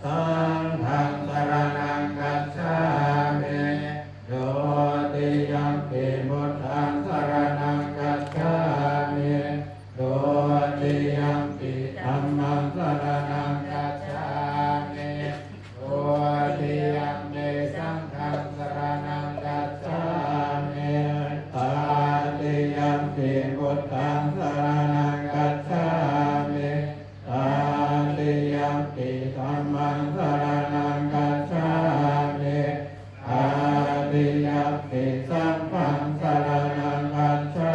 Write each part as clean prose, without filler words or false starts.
สังฆังสรณังคัจฉามิดุติยัมปิพุทธังสรณังคัจฉามิดุติยัมปิธัมมังสรณังคัจฉามิดุติยัมปิสังฆังสรณังคัจฉามิตติยัมปิพุทธังสรณังคัจฉามิตติยัมปิธัมมังสรณังคัจฉามิตติยัมปิสังฆังสรณังคัจฉา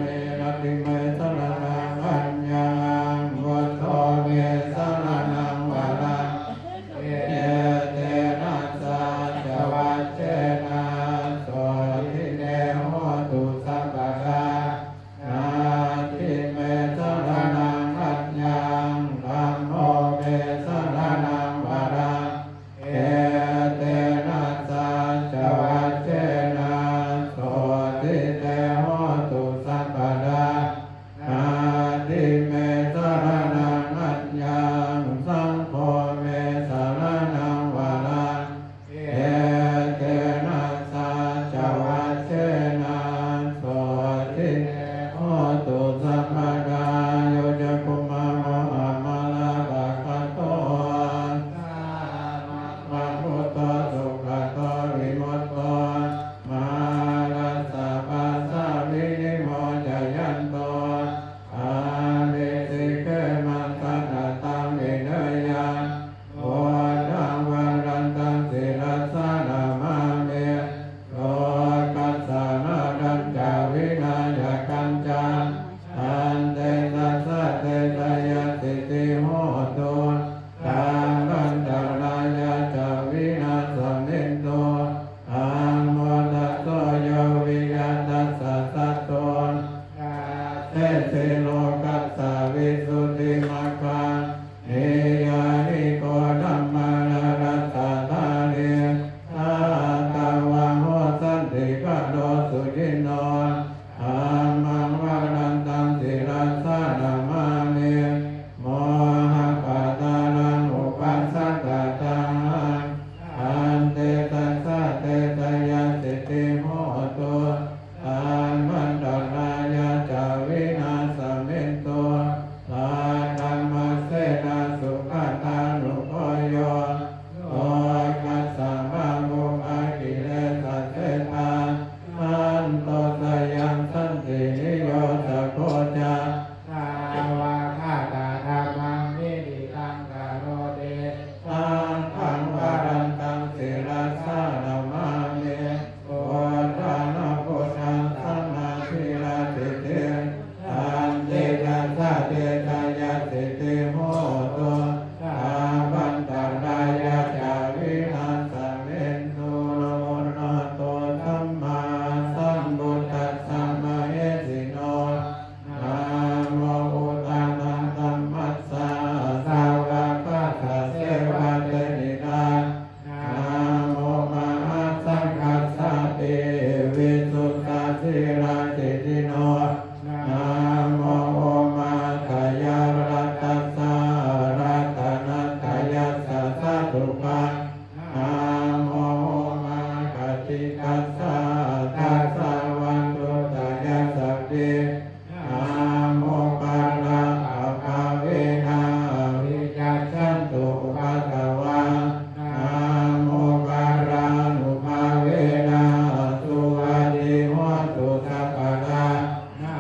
มินัตถิเมสรณังอัญญังวุฒโธเมสรณังวรังเอเตนะสัจวัชเชนะโสทิเนโหตุสัพพะทานาทิเมสรณังอัญญังธัมโมเมสรณังวรังเอเตนะสัจวัชเชนะโสทิเนโหตุสัพพะทานาทิเมสรณังอัญญังสังโฆเมสรณังวรังเอเตนะสัจวัชเชนะโสทิเนโหตุสัพพะทาโยจะคุมะโมอะมาลาภะคะโตมะพุทโธสุขโตวิมุตโตมารัสสะปัสสะวินิโมจยันโตอาลิสิเกมังคันตังวิเนยังโอทังวรันตังสิรัสสะนามาเมโลกัสสะนาดัญจาวินาศกัญจาอันเตสัสสะเตตยสิติโหตุทางกันตรายะจาวินาศมินโตอังโมทัสโสโยวิยันตัสสะสัตโตเตสิโลกัสสะวิสุทธิมัคคังเนยานิโกธัมมานารัสสะทาเนทาตาวังโหสันติกะโดสุจินโนอามังวารันตังสิรัสสะนามาเมโมหะปะตานังอุปัสสะตะตังอันเตตัสสะเตตยสิติโหตุอันมันตรายะจาวินาศมินโตตาธัมมเสนาสุขตานุโคโยโอกัสสะภะมุอากิเลสเสตามันโตสยังสันตินิโยตะโคจาสาวาคาตาธรรมังนิริตังกโรเดสังฆังวรันตังสิรัสสะนามาเมโอทานะพุทธังสัมมาทิราติเตอันเตตัสสะเตตยสิติโหตุอาบันตรายะจาวินาศมินโตนะโมนะโตธัมมาสัมพุทธัสสะมะเอสิโนนะโมพุทธังธัมมัสสะสาวกสัสเสวะเตนินานะโมมหาสังฆัสสะเตวิสุทธัสสิราติติโนนะโมโอมาทายารัตตัสสะรัตนัตถยัสสะสัตถุกังนะโมโอมาคติกัสสะทัสสะวันตุตยัสสะเตนะโมปาระอาภาเวนะวิจัชชันตุปัสสวะนะโมปารานุภาเวนะสุวัสดิโหตุสัพพะทานะ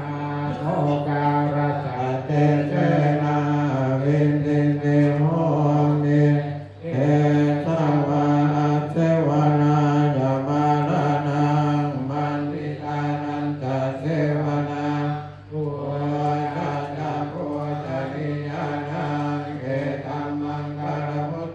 โมการัสสะเตเจนะวินติเตโหมิเอตวะอัสเสวนาจามารานังบันติตานันตเสวนาปุถะนะปุถะนิยานังเอตัมมังคารมุต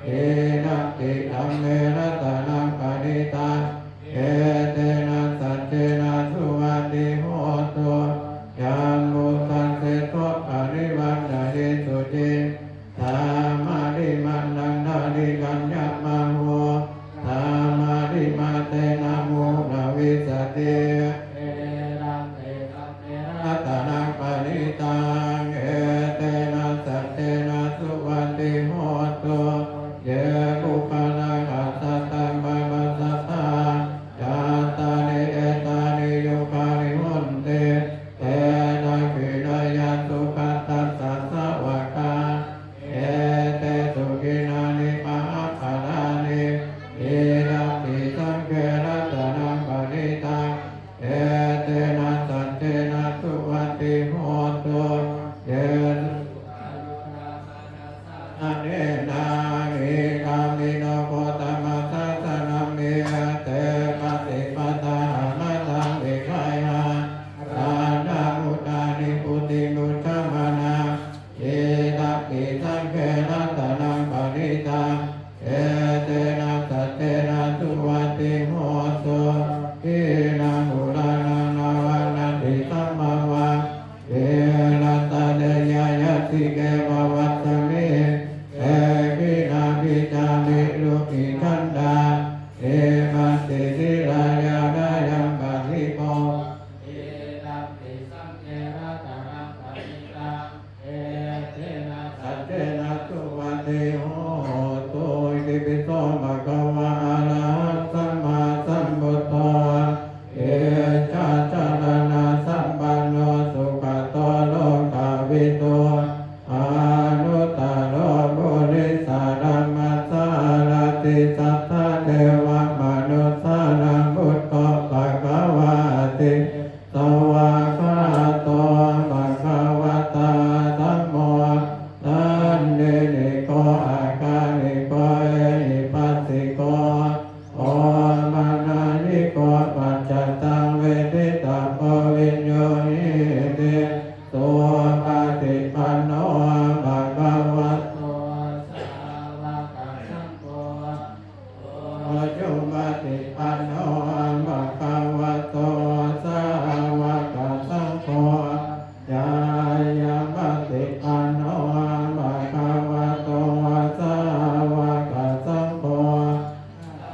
เอนะติธัมเมรัตนังปณิตังเอเตนะสัจเจนะสุวัติโหตุยังมุตันเสโตปริวันดาริสุจิธามาริมันนังนาริกัญญมาโหธามาริมาเตนะโมนาวิสติเอรังเตธัมเมรัตนังปณิตังเอเตนะสัจเจนะสุวัติโหตุเยปุปะนังอัสสตังบามัสสตาจาตานิเอตานิโยคานิหุนเตเตนะขินายันตุปัตตัสสะสวะกาเอเตสุขินานิมหาภารานิเอนะปิสังเกรัตนังปณิตังเอเตนะสัจเจนะสุวัติโหตุเยอเนนามิกามิโนโคตมัสสะสนัมเมเตปฏิปทามัตตังวิคัยหารานามุตานิปุติมุตตมานาเยตัพพิสังเขรัตนังปณิตังเอเตนะสัจเจนะสุวัติโหตุทินังอุรานังนาวันนันติสัมมาวังเอรัตตะเดยะยัสสิเกววัตสมิเอกินาภิจามิลุกิคันดาเอมัสสิทิรายาดายังปะทิโกเอตัมปิสังเกรัตนังปณิตังเอเตนะสัจเจนะสุวัติโหตุอิติปิโสภะคะวะอะระหังสัมมาสัมพุทโธเอชาจารณะสัมปันโนสุขโตโลกวิโตอานุตตโรบุริสารัมมัสสารติสัทธาเทวมนุสสานังพุทโธภะคะวะติสวากขาโตภะคะวะตาธัมโมตันเนนิโกอาการนิโกเอหิปัสสิโกโอมานานิโกปัจจตังเวทิตาโพวิญโยหิติสุปฏิปันโนภะคะวะโตสาวกสังโฆโอจุปฏิปันโนภะคะวะโตสาวกสังโฆญาญาปฏิปันโนภะคะวะโตสาวกสังโฆ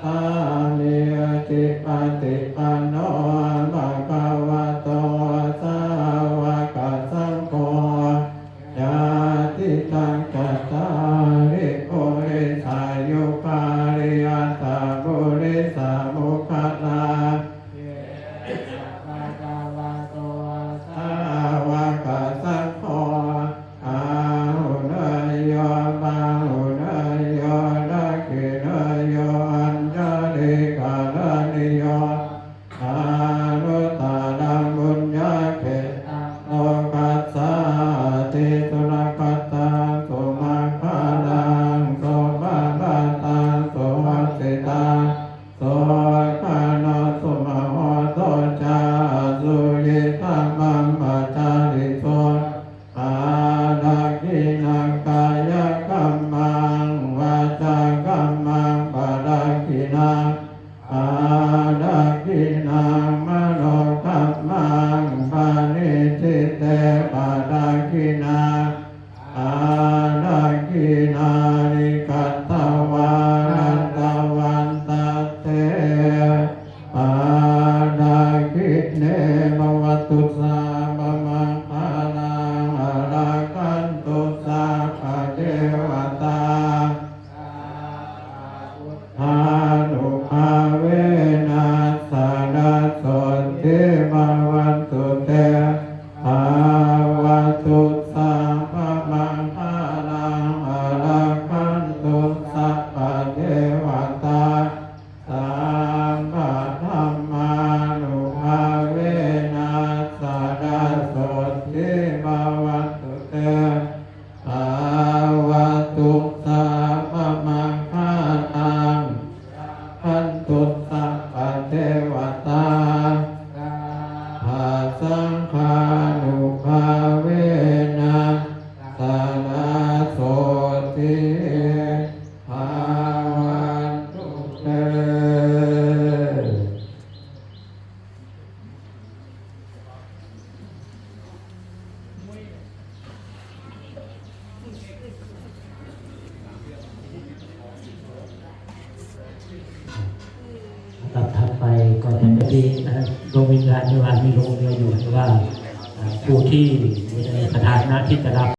อามิจิปฏิปันโนภะคะวะโตสาวกสังโฆญาติตังกัตตาริปุริสายุปาริยัตตาปุริสามุขลาเยภะคะวะโตสาวกสังโฆอาหุเนยโยบาหุเนยโยดักขิเนยโยอัญญลิกาลนิโยอานุตตรังบุญญาเขตังโลกัสสาติสุรคัตตังสุมาคาลังโสภาบาตังโสวัสสิตังโสภาโนสุมโหโตจาสุยิตัมมัมปะจาริโสอาดักขินังกายกัมมังวาจากัมมังปะดักขินังอาดักขินังมโนกัมมังปานิจิเตปะดักขินังอาดักขินานิกัตตวารันตวันตเตปาดักขิเนภวตุสาปมังคาลังอรกันตุสาภะเทวตาอานุภาเวนัสสะนัสสนทิภวันตุเตภาวตุสาภมังคาลังอรกันตุสัพพะเทวตาสัมปะธัมมานุภาเวนัสสะนัสสนทิภวันตุเตภาวตุสาภมังคาลังขันตุสัพพะเทวตาภาสังฆานุภาเวนัสสะนัสโสติภา ที่ดวงวิญญาณในวันมีลงเรืออยู่หรือว่าผู้ที่มีสถานะที่จะรับ